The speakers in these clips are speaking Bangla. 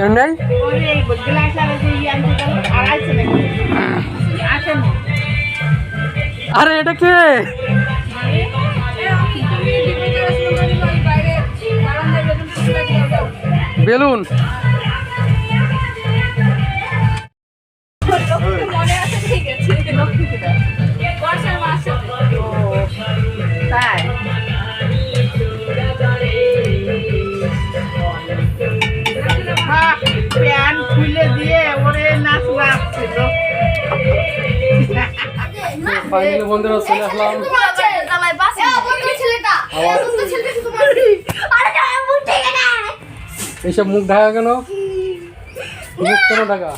নেই আরে এটা কে বেলুন প্যান খুলে দিয়ে ওরে নাচ নাচছিল। ফাইনালি বন্ধুরা চলে আসলাম এইসব মুখ ঢাকা কেন মুখ কেন ঢাকা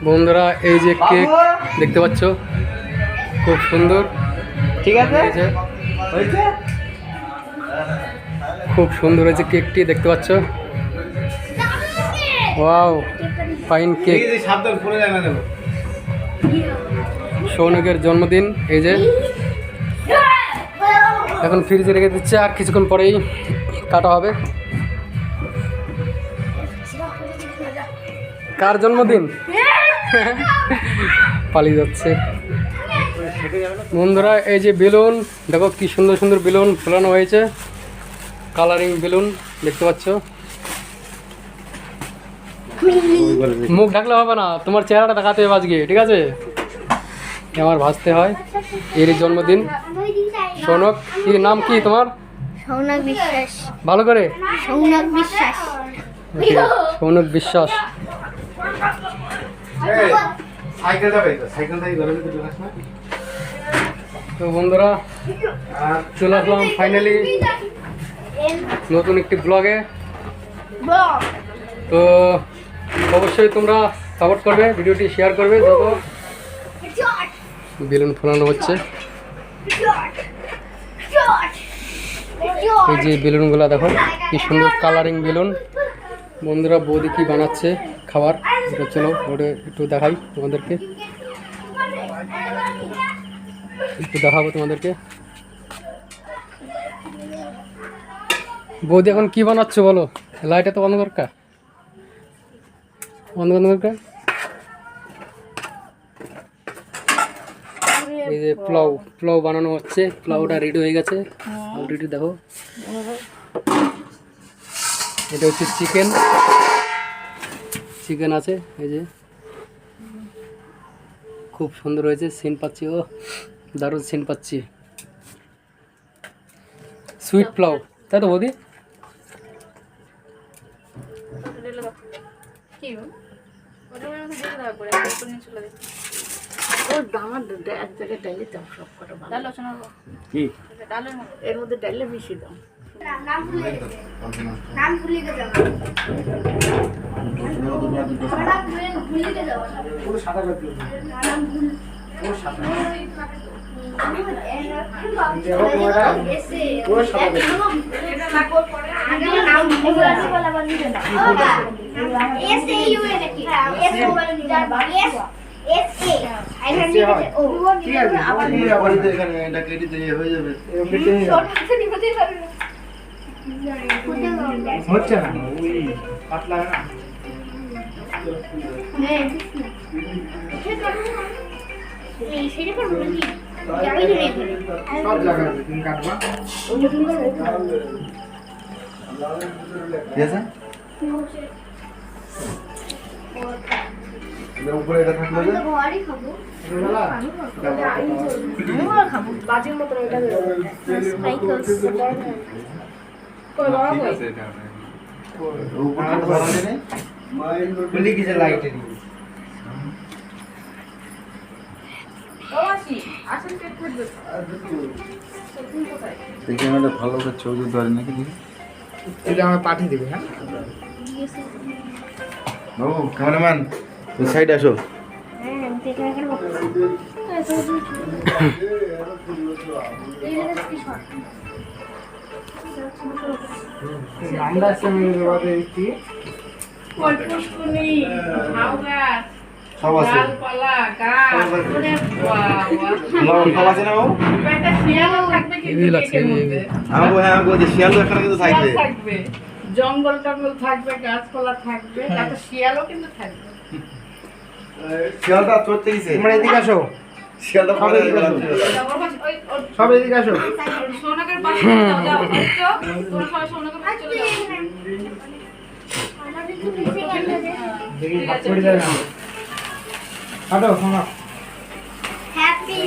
বন্ধুরা এই যে কেক দেখতে পাচ্ছ খুব সুন্দর ঠিক আছে খুব সুন্দর হয়েছে কেকটি দেখতে পাচ্ছ ওয়াও ফাইন কেক সৌনকের জন্মদিন এই যে এখন ফ্রিজে রেখে দিচ্ছে আর কিছুক্ষণ পরেই কাটা হবে কার জন্মদিন পালিয়ে যাচ্ছে বন্ধুরা এই যে বেলুন দেখো কি সুন্দর সুন্দর বেলুন ফোলানো হয়েছে কালারিং বেলুন দেখতে পাচ্ছ মুখ ঢাকলে হবে না তোমার চেহারাটা দেখাতে হবে আজকে ঠিক আছে আমার ভাসতে হয় এর জন্মদিন সৌনক কি নাম কি তোমার সৌনক বিশ্বাস ভালো করে সৌনক বিশ্বাস সৌনক বিশ্বাস তো বন্ধুরা চলে আসলাম ফাইনালি নতুন একটি ব্লগে তো অবশ্যই তোমরা সাপোর্ট করবে ভিডিওটি শেয়ার করবে দেখো বেলুন ফোলানো হচ্ছে এই যে বেলুনগুলো দেখো কি সুন্দর কালারিং বেলুন বন্ধুরা বৌদি কি বানাচ্ছে খাবার এটা চলো ওটা একটু দেখাই তোমাদেরকে একটু দেখাবো তোমাদেরকে বৌদি এখন কি বানাচ্ছো বলো লাইটটা তো বন্ধ দরকার বন্ধ দরকার এই যে পোলাও বানানো হচ্ছে পোলাওটা রেডি হয়ে গেছে অলরেডি দেখো এটা হচ্ছে চিকেন আছে এই যে খুব সুন্দর হয়েছে সিন পাচ্ছি ও দারুণ সিন পাচ্ছি সুইট পোলাও তাই তো বৌদি এর মধ্যে ডালে মিশিয়ে দাও নাম ভুলে গেলাম হচ্ছে না পাতলা না সব জায়গায় তুমি কাটবা উপরে এটা থাকলো যে খাবো বাজির মতো এটা ভালো করে ছবি ধরে নাকি এটা আমার পাঠিয়ে দিবে হ্যাঁ বাবু ক্যামেরাম্যান ওই সাইডে আসো সব আছে গাছপালা, গাছ, ওরে বাবা। লবণ সব আছে না বাবু একটা শিয়ালও থাকবে কিন্তু হেভি লাগছে, কেকের হেভি। মধ্যে। আমাকে যে শিয়াল এখানে কিন্তু থাকবে শিয়াল থাকবে, জঙ্গল টঙ্গল থাকবে, গাছপালা থাকবে, তাতে শিয়ালও কিন্তু থাকবে। শিয়ালটা চড়তে গেছে তোমরা এদিকে আসো, শিয়ালটা সব এদিকে আসো, সব এদিকে আসো। সোনাকের পাশে যাও, যাও, এই তো, তোমরা সবাই সোনাকের পাশে চলে যাও। দেখি ভাগ করে যায় না। হাঁটো শোনো। হ্যাপি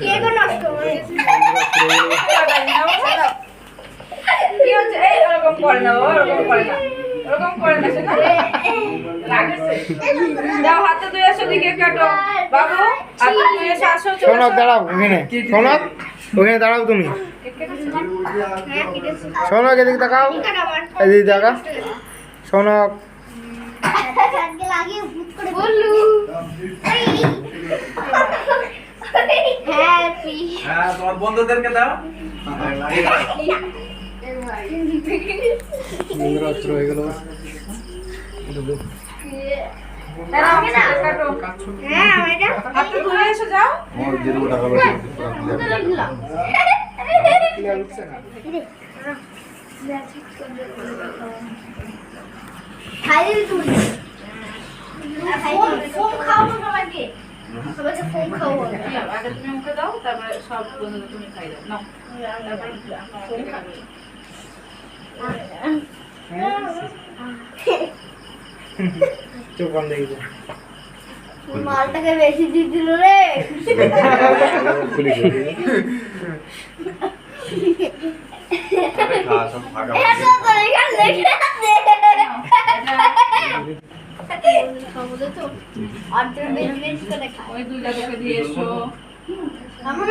কেক নষ্ট হয়ে গেছে। কি হচ্ছে? এই, ওরকম করে না, ওরকম করে না, ওরকম করে না, শোনা? লাগছে। যাও, হাতে ধুয়ে এসো, দিকে কাটো। বাবু, হাতে ধুয়ে এসে আসো, চলে শোনক এসো। দাঁড়াও ওখানে, শোনক ওখানে দাঁড়াও তুমি। হ্যাঁ কেটেছি। শোনক এদিকে তাকাও, আবার এদিকে তাকা। শোনক আজকে লাগিয়ে ভূত করে বললু হ্যাপি হ্যাঁ তোমার বন্ধুদেরকে দাও রাত্র হয়ে গেল। দাঁড়াও, দিকে কাটো। হ্যাঁ আমি এটা হাতে ধুয়ে এসো, যাও। আমার 0 টাকা বেশি খাই দিবি তুই ফোন খাওয়াবো সবাইকে সবাইকে ফোন খাওয়াবো আগে তুমি মুখে দাও, তারপরে সব বন্ধুদের তুমি খাই দাও। নাও, তারপরে ফোন খাবে। চোখ বন্ধ হয়ে গেছে। মালটাকে বেশি দিয়ে দিল রে সব ফাঁকা এটা তো এখানে লেগে আছে খাবো তো আর তুমি বেশি বেশি করে খাও ওই দুইটা তোকে দিয়ে এসো। আমার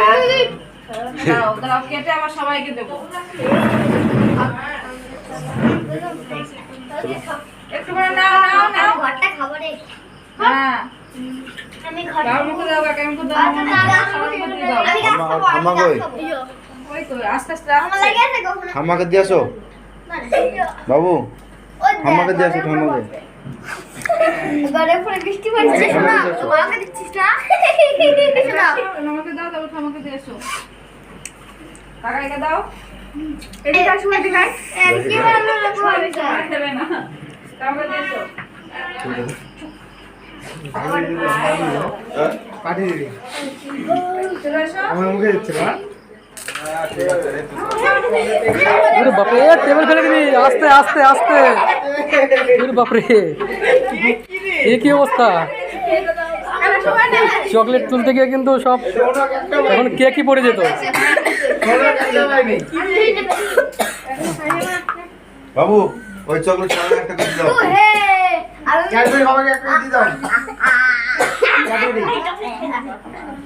দাও, দাও, কেটে আবার সবাইকে দেবো। একটু করে নাও, নাও, নাও। ঘরটা খাবো রে হ্যাঁ, আমি ঘর বাবার মুখে দাও, কাকার মুখে দাও, আচ্ছা, সবাইকে দিয়ে দাও। আমি গাছ খাবো আমি থামা গাছ কই? খাবো ওই তো, আস্তে আস্তে আমার আসছে। লাগে আছে কখনো আমাকে দিয়ে আসো বাবু আমাকে দিয়ে আসো আমাকে ঘরে পরে বৃষ্টি পড়ছে শোনা মাকে দিচ্ছিস না শোনা আমাকে দাও, তারপর আমাকে দিয়ে এসো। কাকাইকে দাও। এদিকে আসো এদিকে কি ভালো লাগছে আমাকে দেবে না, আমাকে দিয়ে এসো। পাঠিয়ে দিবি, চলে এসো। আমার মুখে দিচ্ছে না। ওরে বাপরে, টেবিল ফেলে দিবি, আস্তে আস্তে আস্তে। ওরে বাপরে, এ কি অবস্থা! চকলেট তুলতে গিয়ে কিন্তু সব এখন কেকই পড়ে যেত। বাবু ওই চকলেট সামনে একটা করে দাও হে আমি ক্যাডবেরি বাবাকে একটা দিয়ে দাও। ক্যাডবেরি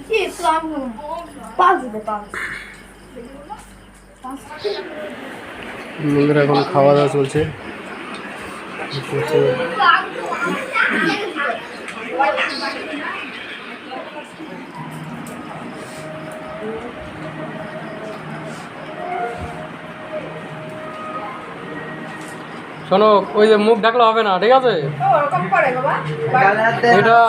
কি প্লান পাঁচ দে পাঁচ বন্ধুরা এখন খাওয়া দাওয়া চলছে। শোনো, ওই যে মুখ ঢাকলে হবে না, ঠিক আছে? ও, ওরকম করে বাবা। এটা